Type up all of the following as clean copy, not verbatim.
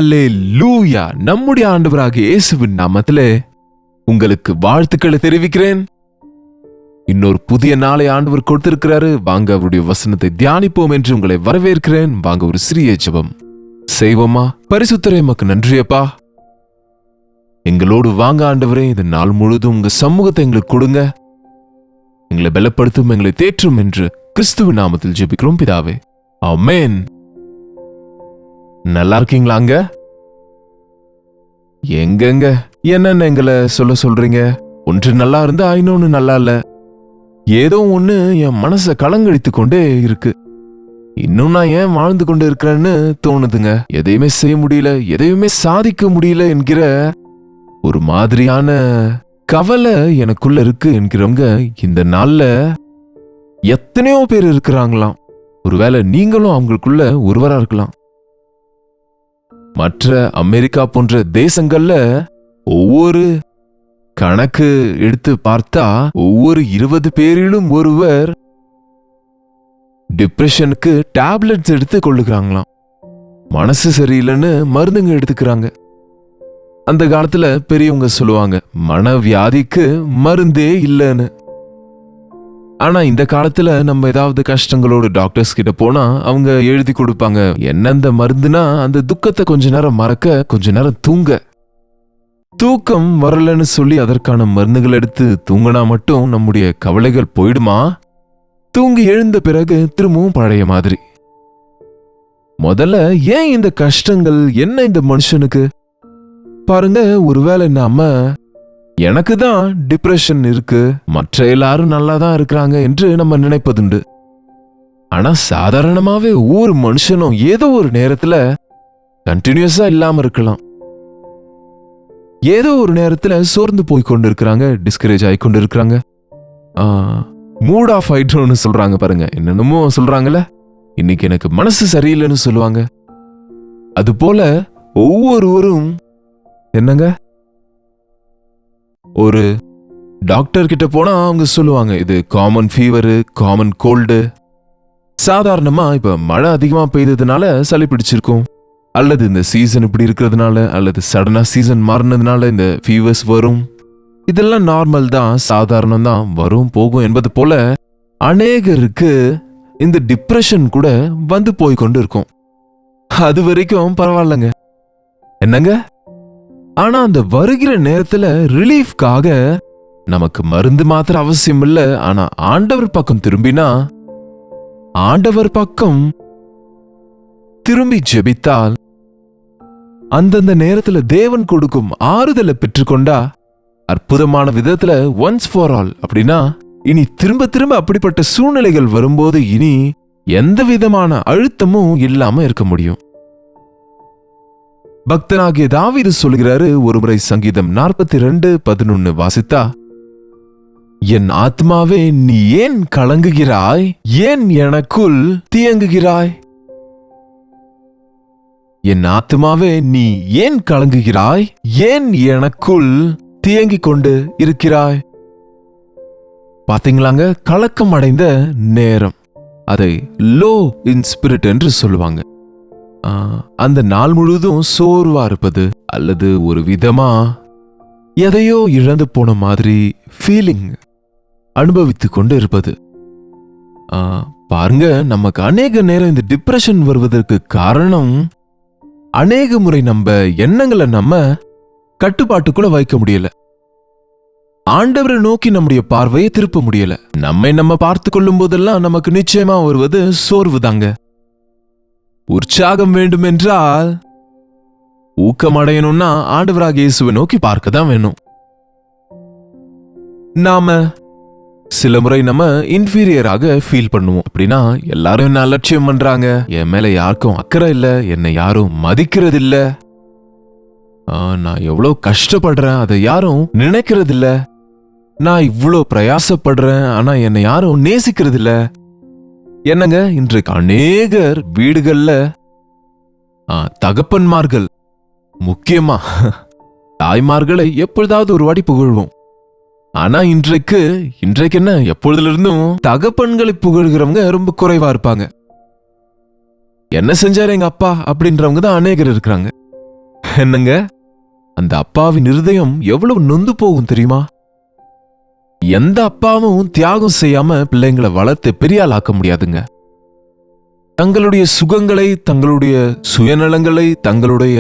ஹல்லேலூயா. நம்முடைய ஆண்டவராகிய இயேசுவின் நாமத்திலே உங்களுக்கு வாழ்த்துக்களை தெரிவிக்கிறேன். இன்னொரு புதிய நாளை ஆண்டவர் கொடுத்திருக்கிறாரு. வாங்க அவருடைய வசனத்தை தியானிப்போம் என்று உங்களை வரவேற்கிறேன். வாங்க ஒரு சிறிய ஜெபம் செய்வோமா? பரிசுத்தரே, எமக்கு நன்றியப்பா. எங்களோடு வாங்க ஆண்டவரே. இந்த நாள் முழுதும் உங்க சமூகத்தை எங்களுக்கு கொடுங்க. எங்களை பலப்படுத்தும், எங்களை தேற்றும் என்று கிறிஸ்துவின் நாமத்தில் ஜெபிக்கிறோம் பிதாவே, ஆமென். நல்லா இருக்கீங்களாங்க? எங்கெங்க என்னன்னு எங்களை சொல்றீங்க? ஒன்று நல்லா இருந்தா இன்னொன்னு நல்லா இல்ல. ஏதோ ஒண்ணு என் மனசை கலங்கடித்து கொண்டே இருக்கு. இன்னும் நான் ஏன் வாழ்ந்து கொண்டு இருக்கிறேன்னு தோணுதுங்க. எதையுமே செய்ய முடியல, எதையுமே சாதிக்க முடியல என்கிற ஒரு மாதிரியான கவலை எனக்குள்ள இருக்கு என்கிறவங்க இந்த நாள்ல எத்தனையோ பேர் இருக்கிறாங்களாம். ஒருவேளை நீங்களும் அவங்களுக்குள்ள ஒருவரா இருக்கலாம். மற்ற அமெரிக்கா போன்ற தேசங்கள்ல ஒவ்வொரு கணக்கு எடுத்து பார்த்தா ஒவ்வொரு 20 பேரிலும் ஒருவர் டிப்ரெஷனுக்கு டேப்லெட்ஸ் எடுத்து கொள்ளுகிறாங்களாம். மனசு சரியில்லைன்னு மருந்துங்க எடுத்துக்கிறாங்க. அந்த காலத்துல பெரியவங்க சொல்லுவாங்க, மனவியாதிக்கு மருந்தே இல்லைன்னு. ஆனா இந்த காலத்துல நம்ம ஏதாவது கஷ்டங்களோடு டாக்டர்ஸ் கிட்ட போனா அவங்க எழுதி கொடுப்பாங்க, என்னெந்த மருந்துனா அந்த துக்கத்தை கொஞ்ச நேரம் மறக்க, கொஞ்ச நேரம் தூங்க. தூக்கம் வரலன்னு சொல்லி அதற்கான மருந்துகள் எடுத்து தூங்கினா மட்டும் நம்முடைய கவலைகள் போயிடுமா? தூங்கி எழுந்த பிறகு திரும்பவும் பழைய மாதிரி. முதல்ல ஏன் இந்த கஷ்டங்கள்? என்ன இந்த மனுஷனுக்கு? பாருங்க, ஒருவேளை நாம எனக்கு தான் டிப்ரெஷன் இருக்கு, மற்ற எல்லாரும் நல்லா தான் இருக்கிறாங்க என்று நம்ம நினைப்பதுண்டு. ஆனா சாதாரணமாவே ஒவ்வொரு மனுஷனும் ஏதோ ஒரு நேரத்துல கண்டினியூஸா இல்லாம இருக்கலாம். ஏதோ ஒரு நேரத்துல சோர்ந்து போய் கொண்டு இருக்கிறாங்க, டிஸ்கரேஜ் ஆகி கொண்டு இருக்கிறாங்க. மூட் ஆஃப் ஆயிட்டோன்னு சொல்றாங்க பாருங்க, என்னென்னமோ சொல்றாங்கல்ல. இன்னைக்கு எனக்கு மனசு சரியில்லைன்னு சொல்லுவாங்க. அது போல ஒவ்வொருவரும் என்னங்க, ஒரு டாக்டர் கிட்ட போனா அவங்க சொல்லுவாங்க, இது காமன் ஃபீவரு, காமன் கோல்டு. சாதாரணமா இப்ப மழை அதிகமா பெய்ததுனால சளி பிடிச்சிருக்கும், அல்லது இந்த சீசன் இப்படி இருக்கிறதுனால, அல்லது சடனா சீசன் மாறினதுனால இந்த ஃபீவர்ஸ் வரும். இதெல்லாம் நார்மல் தான், சாதாரணம் தான், வரும் போகும் என்பது போல அநேகருக்கு இந்த டிப்ரெஷன் கூட வந்து போய் கொண்டு இருக்கும். அது வரைக்கும் பரவாயில்லங்க, என்னங்க. ஆனா அந்த வருகிற நேரத்துல ரிலீஃப்காக நமக்கு மருந்து மாத்திர அவசியம் இல்ல. ஆனா ஆண்டவர் பக்கம் திரும்பினா, ஆண்டவர் பக்கம் திரும்பி ஜெபித்தால், அந்தந்த நேரத்துல தேவன் கொடுக்கும் ஆறுதலை பெற்றுக்கொண்டா அற்புதமான விதத்துல ஒன்ஸ் ஃபார் ஆல் அப்படின்னா, இனி திரும்ப திரும்ப அப்படிப்பட்ட சூழ்நிலைகள் வரும்போது இனி எந்த விதமான அழுத்தமும் இல்லாம இருக்க முடியும். பக்தனாகிய தாவீது சொல்கிறாரு, ஒருமுறை சங்கீதம் 42:11 வாசித்தா, என் ஆத்மாவே நீ ஏன் கலங்குகிறாய்? ஏன் எனக்குள் தியங்குகிறாய்? என் ஆத்மாவே நீ ஏன் கலங்குகிறாய்? ஏன் எனக்குள் தியங்கிக் கொண்டு இருக்கிறாய்? பாத்தீங்களாங்க, கலக்கம் அடைந்த நேரம், அதை லோ இன் ஸ்பிரிட் என்று சொல்லுவாங்க. அந்த நாள் முழுதும் சோர்வா இருப்பது, அல்லது ஒரு விதமா எதையோ இழந்து போன மாதிரி ஃபீலிங் அனுபவித்து கொண்டு இருப்பது. பாருங்க, நமக்கு அநேக நேரம் இந்த டிப்ரெஷன் வருவதற்கு காரணம், அநேக முறை நம்ம எண்ணங்களை நம்ம கட்டுப்பாட்டுக்குள்ள வைக்க முடியல. ஆண்டவரை நோக்கி நம்முடைய பார்வையை திருப்ப முடியல. நம்ம பார்த்து கொள்ளும் போதெல்லாம் நமக்கு நிச்சயமா வருவது சோர்வு தாங்க. உற்சாகம் வேண்டும் என்றால், ஊக்கம் அடையணும்னா ஆண்டவராகிய இயேசுவை நோக்கி பார்க்க தான் வேணும். நாம சில முறை நம்ம இன்ஃபீரியராக ஃபீல் பண்ணுவோம். அப்படின்னா, எல்லாரும் என்ன அலட்சியம் பண்றாங்க, என் மேல யாருக்கும் அக்கறை இல்ல, என்னை யாரும் மதிக்கிறது இல்ல, நான் எவ்வளவு கஷ்டப்படுறேன் அதை யாரும் நினைக்கிறது இல்ல, நான் இவ்வளோ பிரயாசப்படுறேன் ஆனா என்னை யாரும் நேசிக்கிறது இல்ல. என்னங்க, இன்றைக்கு அநேகர் வீடுகள்ல தகப்பன்மார்கள், முக்கியமா தாய்மார்களை எப்பொழுதாவது ஒரு வாடி புகழ்வோம். ஆனா இன்றைக்கு என்ன, எப்பொழுதுல இருந்தும் தகப்பன்களை புகழ்கிறவங்க ரொம்ப குறைவா இருப்பாங்க. என்ன செஞ்சாரு எங்க அப்பா அப்படின்றவங்க தான் அநேகர் இருக்கிறாங்க. என்னங்க, அந்த அப்பாவின் இருதயம் எவ்வளவு நொந்து போகும் தெரியுமா? எந்த அப்பாவும் தியாகம் செய்யாம பிள்ளைங்களை வளர்த்து பெரியாள் ஆக்க முடியாதுங்க. தங்களுடைய சுகங்களை, தங்களுடைய சுயநலங்களை, தங்களுடைய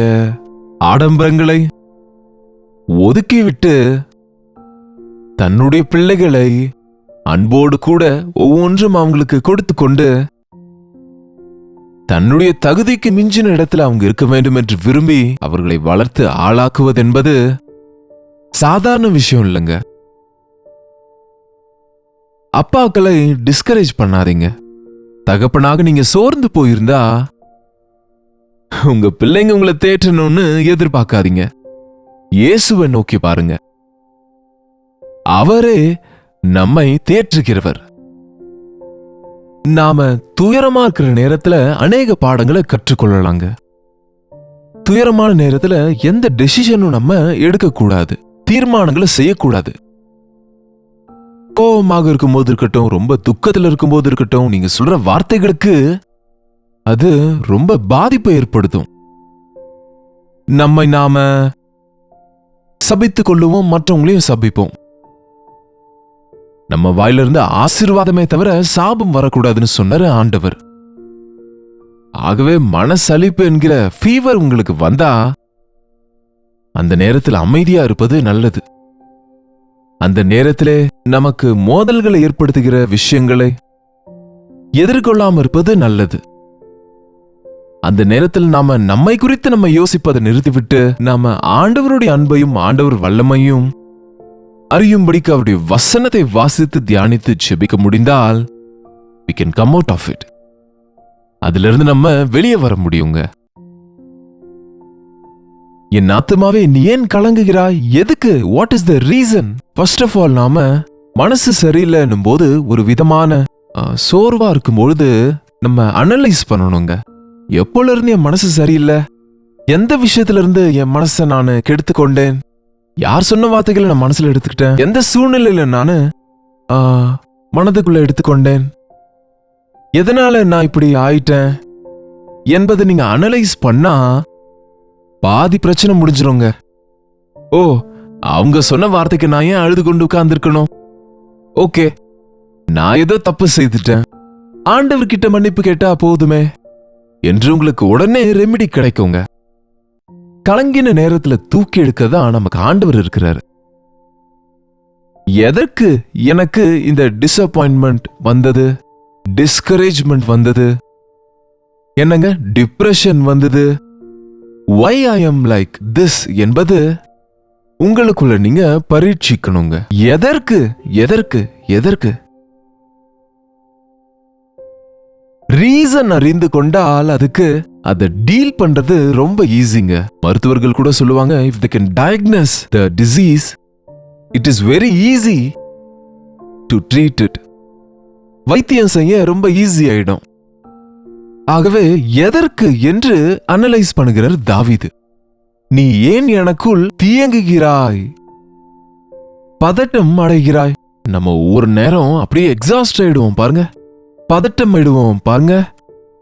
ஆடம்பரங்களை ஒதுக்கிவிட்டு தன்னுடைய பிள்ளைகளை அன்போடு கூட ஒவ்வொன்றும் அவங்களுக்கு கொடுத்து கொண்டு தன்னுடைய தகுதிக்கு மிஞ்சின இடத்துல அவங்க இருக்க வேண்டும் என்று விரும்பி அவர்களை வளர்த்து ஆளாக்குவது என்பது சாதாரண விஷயம் இல்லைங்க. அப்பாக்களை டிஸ்கரேஜ் பண்ணாதீங்க. தகப்பனாக நீங்க சோர்ந்து போயிருந்தா உங்க பிள்ளைங்க உங்களை தேற்றணும்னு எதிர்பார்க்காதீங்க. இயேசுவை நோக்கி பாருங்க. அவரே நம்மை தேற்றுகிறவர். நாம துயரமா இருக்கிற நேரத்துல அநேக பாடங்களை கற்றுக்கொள்ளலாங்க. துயரமான நேரத்துல எந்த டெசிஷனும் நம்ம எடுக்கக்கூடாது, தீர்மானங்களை செய்யக்கூடாது. கோபமாக இருக்கும்போது இருக்கட்டும், ரொம்ப துக்கத்தில் இருக்கும்போது இருக்கட்டும், நீங்க சொல்ற வார்த்தைகளுக்கு அது ரொம்ப பாதிப்பை ஏற்படுத்தும். நம்மை நாம சபித்துக் கொள்ளுவோம், மற்றவங்களையும் சபிப்போம். நம்ம வாயிலிருந்து ஆசீர்வாதமே தவிர சாபம் வரக்கூடாதுன்னு சொன்னாரு ஆண்டவர். ஆகவே மனசலிப்பு என்கிற ஃபீவர் உங்களுக்கு வந்தா அந்த நேரத்தில் அமைதியா இருப்பது நல்லது. அந்த நேரத்திலே நமக்கு மோதல்களை ஏற்படுத்துகிற விஷயங்களை எதிர்கொள்ளாம இருப்பது நல்லது. அந்த நேரத்தில் நாம நம்மை குறித்து நம்ம யோசிப்பதை நிறுத்திவிட்டு நாம ஆண்டவருடைய அன்பையும் ஆண்டவர் வல்லமையும் அறியும்படிக்கு அவருடைய வசனத்தை வாசித்து தியானித்து ஜெபிக்க முடிந்தால் we can come out of it. அதிலிருந்து நம்ம வெளியே வர முடியுங்க. என் ஆத்துமாவே நீ ஏன் கலங்குகிறாய்? எதுக்கு? What is the reason? First of all, நாம மனசு சரியில்லைன்னும் போது ஒரு விதமான சோர்வா இருக்கும்பொழுது நம்ம அனலைஸ் பண்ணணுங்க. எப்போல இருந்து என் மனசு சரியில்லை? எந்த விஷயத்துல இருந்து என் மனசை நான் கெடுத்துக்கொண்டேன்? யார் சொன்ன வார்த்தைகளை நான் மனசுல எடுத்துக்கிட்டேன்? எந்த சூழ்நிலையில நானு மனதுக்குள்ள எடுத்துக்கொண்டேன்? எதனால நான் இப்படி ஆயிட்டேன் என்பதை நீங்க அனலைஸ் பண்ணா பாதி பிரச்சனை முடிஞ்சிருங்க. ஓ, அவங்க சொன்ன வார்த்தைக்கு நான் ஏன் அழுது கொண்டு உட்கார்ந்துருக்கணும்? ஓகே, நான் ஏதோ தப்பு செய்துட்டேன், ஆண்டவர்கிட்ட மன்னிப்பு கேட்டா போதுமே என்று உங்களுக்கு உடனே ரெமிடி கிடைக்குங்க. கலங்கின நேரத்துல தூக்கி எடுக்கதான் நமக்கு ஆண்டவர் இருக்கிறாரு. எதற்கு எனக்கு இந்த டிசப்பாயின்மெண்ட் வந்தது, டிஸ்கரேஜ்மெண்ட் வந்தது, என்னங்க டிப்ரெஷன் வந்தது, why I am like this என்பது உங்களுக்குள்ள நீங்க பரீட்சிக்கணுங்க. எதற்கு எதற்கு எதற்கு ரீசன் அறிந்து கொண்டால் அதுக்கு அதை டீல் பண்றது ரொம்ப ஈஸிங்க. மருத்துவர்கள் கூட சொல்லுவாங்க, if they can diagnose the disease, it is very easy to treat it. வைத்தியம் செய்ய ரொம்ப ஈஸி ஆயிடும். ஆகவே எதற்கு என்று அனலைஸ் பண்ணுகிறார் தாவீது. நீ ஏன் எனக்குள் தீயங்குகிறாய், பதட்டம் அடைகிறாய்? நம்ம ஒரு நேரம் அப்படியே எக்ஸாஸ்ட் ஆயிடுவோம் பாருங்க, பதட்டம் ஆயிடுவோம் பாருங்க,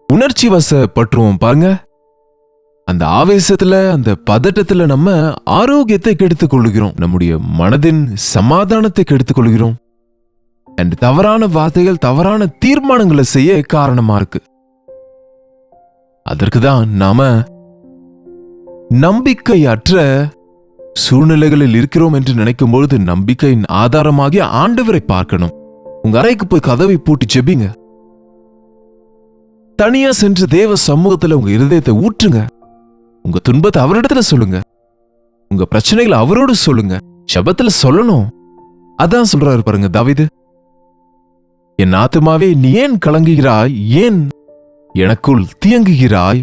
உணர்ச்சி வசப்பட்டுருவோம் பாருங்க. அந்த ஆவேசத்துல, அந்த பதட்டத்துல நம்ம ஆரோக்கியத்தை கெடுத்துக் கொள்கிறோம், நம்முடைய மனதின் சமாதானத்தை கெடுத்துக் கொள்கிறோம். அண்ட் தவறான வார்த்தைகள், தவறான தீர்மானங்களை செய்ய காரணமா இருக்கு. அதற்குதான் நாம நம்பிக்கையற்ற சூழ்நிலைகளில் இருக்கிறோம் என்று நினைக்கும் பொழுது நம்பிக்கையின் ஆதாரமாகிய ஆண்டவரை பார்க்கணும். உங்க அறைக்கு போய் கதவை பூட்டி ஜெபிங்க. தனியா சென்று தேவ சமூகத்துல உங்க இருதயத்தை ஊற்றுங்க. உங்க துன்பத்தை அவரிடத்துல சொல்லுங்க, உங்க பிரச்சனைகளை அவரோடு சொல்லுங்க, ஜெபத்துல சொல்லணும். அதான் சொல்றாரு பாருங்க தாவீது, என் ஆத்துமாவே நீ ஏன் கலங்குகிறாய், ஏன் எனக்குள் தியங்குகிறாய்?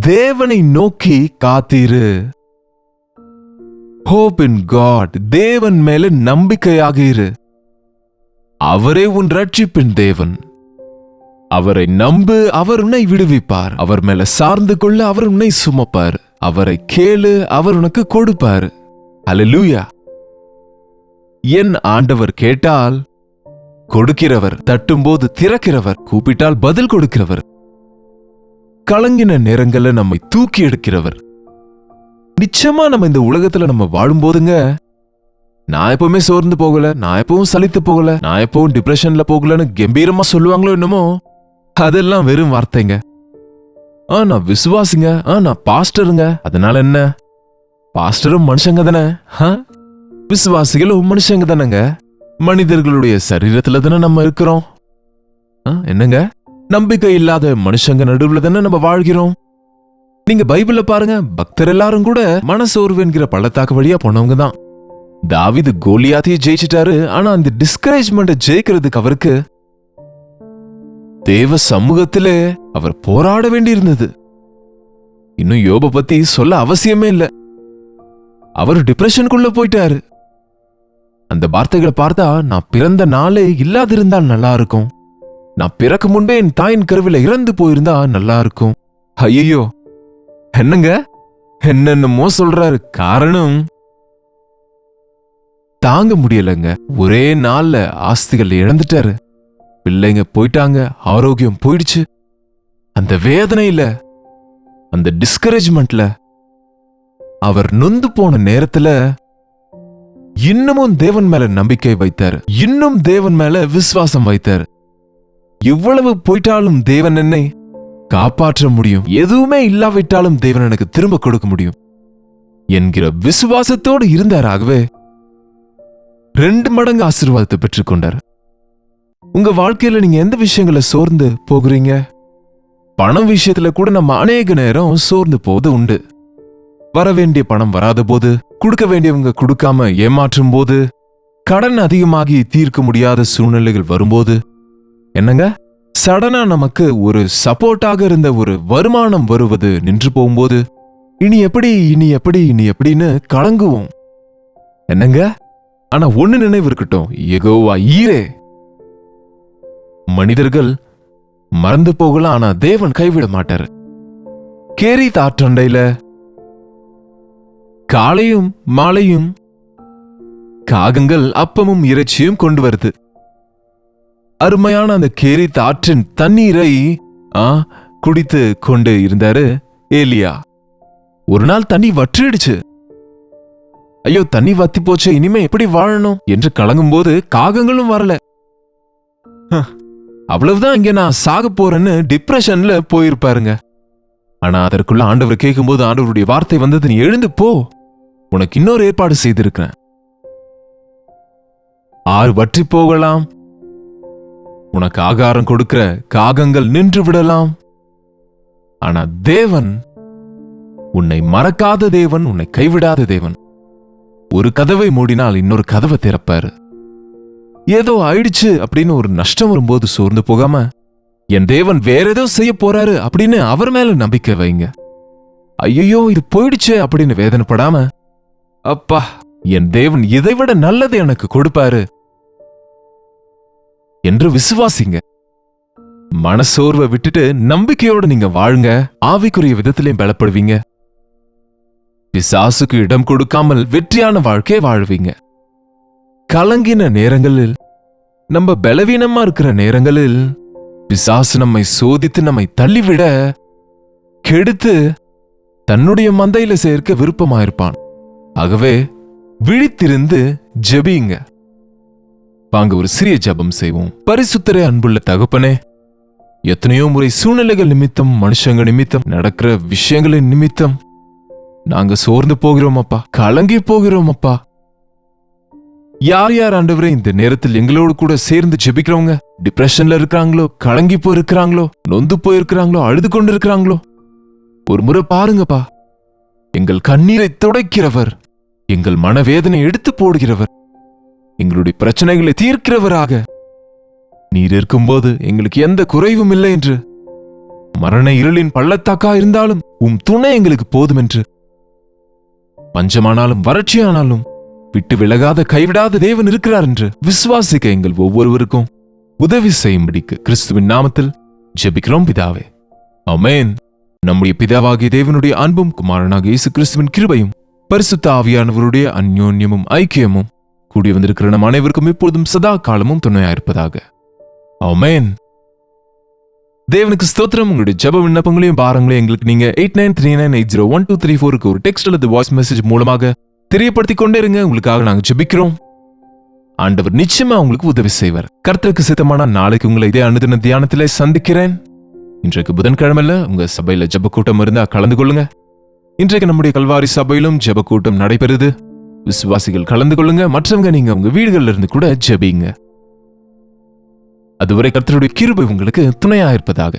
தேவனை நோக்கி காத்தீரு. ஹோப் இன் காட், தேவன் மேல நம்பிக்கையாக இரு. அவரே உன் ரட்சிப்பின் தேவன். அவரை நம்பு, அவர் உன்னை விடுவிப்பார். அவர் மேல சார்ந்து கொள்ள, அவர் உன்னை சுமப்பார். அவரை கேளு, அவர் உனக்கு கொடுப்பார். அல்லேலூயா. என் ஆண்டவர் கேட்டால் கொடுக்கிறவர், தட்டும்போது திறக்கிறவர், கூப்பிட்டால் பதில் கொடுக்கிறவர், கலங்கின நேரங்களை நம்மை தூக்கி எடுக்கிறவர். நிச்சயமா நம்ம இந்த உலகத்துல நம்ம வாழும்போதுங்க, நான் எப்பவுமே சோர்ந்து போகல, நான் எப்பவும் சலித்து போகல, நான் எப்பவும் டிப்ரெஷன்ல போகலன்னு கம்பீரமா சொல்லுவாங்களோ என்னமோ, அதெல்லாம் வெறும் வார்த்தைங்க. நான் விசுவாசிங்க, நான் பாஸ்டருங்க. அதனால என்ன? பாஸ்டரும் மனுஷங்க தானே, விசுவாசிகளும் மனுஷங்க தானேங்க. மனிதர்களுடைய சரீரத்துல தானே நம்ம இருக்கிறோம். என்னங்க, நம்பிக்கை இல்லாத மனுஷங்க நடுவுல தானே நம்ம வாழ்கிறோம். நீங்க பைபிள்ல பாருங்க, பக்தர் எல்லாரும் கூட மனசோர்வு என்கிற பள்ளத்தாக்கு வழியா போனவங்க தான். தாவீது கோலியாத்தையே ஜெயிச்சிட்டாரு. ஆனா அந்த டிஸ்கரேஜ்மெண்ட் ஜெயிக்கிறதுக்கு அவருக்கு தேவ சமூகத்திலே அவர் போராட வேண்டியிருந்தது. இன்னும் யோப பத்தி சொல்ல அவசியமே இல்ல. அவர் டிப்ரெஷனுக்குள்ள போயிட்டாரு. அந்த வார்த்தைகளை பார்த்தா, நான் பிறந்த நாளே இல்லாதிருந்தால் நல்லா இருக்கும், நான் பிறக்க முன்பே என் தாயின் கருவில இறந்து போயிருந்தா நல்லா இருக்கும். ஐயோ, என்னங்க என்னென்னமோ சொல்றாரு. காரணம் தாங்க முடியலங்க. ஒரே நாள்ல ஆஸ்திகள் இழந்துட்டாரு, பிள்ளைங்க போயிட்டாங்க, ஆரோக்கியம் போயிடுச்சு. அந்த வேதனையில, அந்த டிஸ்கரேஜ்மெண்ட்ல அவர் நொந்து போன நேரத்துல இன்னமும் தேவன் மேல நம்பிக்கை வைத்தாரு, இன்னும் தேவன் மேல விசுவாசம் வைத்தாரு. இவ்வளவு போயிட்டாலும் தேவன் என்னை காப்பாற்ற முடியும், எதுவுமே இல்லாவிட்டாலும் தேவன் எனக்கு திரும்ப கொடுக்க முடியும் என்கிற விசுவாசத்தோடு இருந்தாராகவே 2 மடங்கு ஆசீர்வாதத்தை பெற்றுக்கொண்டார். உங்க வாழ்க்கையில நீங்க எந்த விஷயங்களை சோர்ந்து போகிறீங்க? பணம் விஷயத்துல கூட நம்ம அநேக நேரம் சோர்ந்து போது உண்டு. வர வேண்டிய பணம் வராத போது, கொடுக்க வேண்டியவங்க கொடுக்காம ஏமாற்றும் போது, கடன் அதிகமாகி தீர்க்க முடியாத சூழ்நிலைகள் வரும்போது, என்னங்க, சடனா நமக்கு ஒரு சப்போர்ட்டாக இருந்த ஒரு வருமானம் வருவது நின்று போகும்போது, இனி எப்படி இனி எப்படி இனி எப்படின்னு கலங்குவோம். என்னங்க, ஆனா ஒண்ணு நினைவு இருக்கட்டும், யெகோவா ஈரே. மனிதர்கள் மறந்து போகலாம், ஆனா தேவன் கைவிட மாட்டாரு. கேரித் ஆற்றண்டையில காலையும் மாலையும் காகங்கள் அப்பமும் இறைச்சியும் கொண்டு வருது. அருமையான அந்த கேரித் ஆற்றின் தண்ணீரை குடித்து கொண்டு இருந்தாரு ஏலியா. ஒரு நாள் தண்ணி வற்றிடுச்சு. ஐயோ, தண்ணி வத்தி போச்சு, இனிமே எப்படி வாழணும் என்று கலங்கும் போது காகங்களும் வரல. அவ்வளவுதான், இங்க நான் சாக போறேன்னு டிப்ரெஷன்ல போயிருப்பாருங்க. ஆனா அதற்குள்ள ஆண்டவர் கேட்கும்போது ஆண்டவருடைய வார்த்தை வந்தது, நீ எழுந்து போ, உனக்கு இன்னொரு ஏற்பாடு செய்திருக்கிறேன். ஆறு வற்றி போகலாம், உனக்கு ஆகாரம் கொடுக்கிற காகங்கள் நின்று விடலாம், ஆனா தேவன் உன்னை மறக்காத தேவன், உன்னை கைவிடாத தேவன். ஒரு கதவை மூடினால் இன்னொரு கதவை திறப்பாரு. ஏதோ ஆயிடுச்சு அப்படின்னு ஒரு நஷ்டம் வரும்போது சோர்ந்து போகாம, என் தேவன் வேற ஏதோ செய்ய போறாரு அப்படின்னு அவர் மேல நம்பிக்கை வைங்க. ஐயோ, இது போயிடுச்சு அப்படின்னு வேதனைப்படாம, அப்பா, என் தேவன் இதைவிட நல்லதை எனக்கு கொடுப்பாரு என்று விசுவாசிங்க. மனசோர்வை விட்டுட்டு நம்பிக்கையோடு நீங்க வாழுங்க. ஆவிக்குரிய விதத்திலையும் பலப்படுவீங்க. பிசாசுக்கு இடம் கொடுக்காமல் வெற்றியான வாழ்க்கை வாழ்வீங்க. கலங்கின நேரங்களில், நம்ம பலவீனமா இருக்கிற நேரங்களில் பிசாசு நம்மை சோதித்து நம்மை தள்ளிவிட, கெடுத்து தன்னுடைய மந்தையில சேர்க்க விருப்பமாயிருப்பான். ஆகவே விழித்திருந்து ஜெபியுங்க. வாங்க ஒரு சிறிய ஜெபம் செய்வோம். பரிசுத்தரே, அன்புள்ள தகப்பனே, எத்தனையோ முறை சூழ்நிலைகள் நிமித்தம், மனுஷங்க நிமித்தம், நடக்கிற விஷயங்களின் நிமித்தம் நாங்க சோர்ந்து போகிறோம் அப்பா, கலங்கி போகிறோம் அப்பா. யார் யார் ஆண்டவரே இந்த நேரத்தில் எங்களோடு கூட சேர்ந்து ஜெபிக்கிறவங்க டிப்ரெஷன்ல இருக்கிறாங்களோ, கலங்கி போயிருக்கிறாங்களோ, நொந்து போயிருக்கிறாங்களோ, அழுது கொண்டு இருக்கிறாங்களோ, ஒரு முறை பாருங்கப்பா. எங்கள் கண்ணீரை துடைக்கிறவர், எங்கள் மனவேதனை எடுத்து போடுகிறவர், எங்களுடைய பிரச்சனைகளை தீர்க்கிறவராக நீர் இருக்கும்போது எங்களுக்கு எந்த குறைவும் இல்லை என்று, மரண இருளின் பள்ளத்தாக்கா இருந்தாலும் உம் துணை எங்களுக்கு போதும் என்று, பஞ்சமானாலும் வறட்சியானாலும் விட்டு விலகாத கைவிடாத தேவன் இருக்கிறார் என்று விசுவாசிக்க எங்கள் ஒவ்வொருவருக்கும் உதவி செய்யும்படிக்கு கிறிஸ்துவின் நாமத்தில் ஜெபிக்கிறோம் பிதாவே, ஆமென். நம்முடைய பிதாவாகிய தேவனுடைய அன்பும் குமாரனாகிய இயேசு கிறிஸ்துவின் கிருபையும் பரிசுத்த ஆவியானவருடைய அந்யோன்யமும் ஐக்கியமும் கூடி வந்திருக்கிற நம் அனைவருக்கும் இப்பொழுதும் சதா காலமும் துணையாயிருப்பதாக. ஆமென். தேவனுக்கு ஸ்தோத்திரம். உங்களுடைய ஜெப விண்ணப்பங்களையும் பாரங்களையும் எங்களுக்கு நீங்க 8939801234 ஒரு டெக்ஸ்ட் அல்லது வாய்ஸ் மெசேஜ் மூலமாக தெரியப்படுத்திக் கொண்டே இருங்க. உங்களுக்காக நாங்க ஜெபிக்கிறோம். ஆண்டவர் நிச்சயமா உங்களுக்கு உதவி செய்வார். கர்த்தருக்கு சித்தமான நாளைக்கு உங்களை இதே அனுதின தியானத்திலே சந்திக்கிறேன். இன்றைக்கு புதன்கிழமைல உங்க சபையில ஜெப கூட்டம் இருந்தா கலந்து கொள்ளுங்க. இன்றைக்கு நம்முடைய கல்வாரி சபையிலும் ஜெப கூட்டம் நடைபெறுது. விசுவாசிகள் கலந்து கொள்ளுங்க. மற்றவங்க நீங்க உங்க வீடுகள்ல இருந்து கூட ஜெபிங்க. அதுவரை கர்த்தருடைய கிருபை உங்களுக்கு துணையா இருப்பதாக.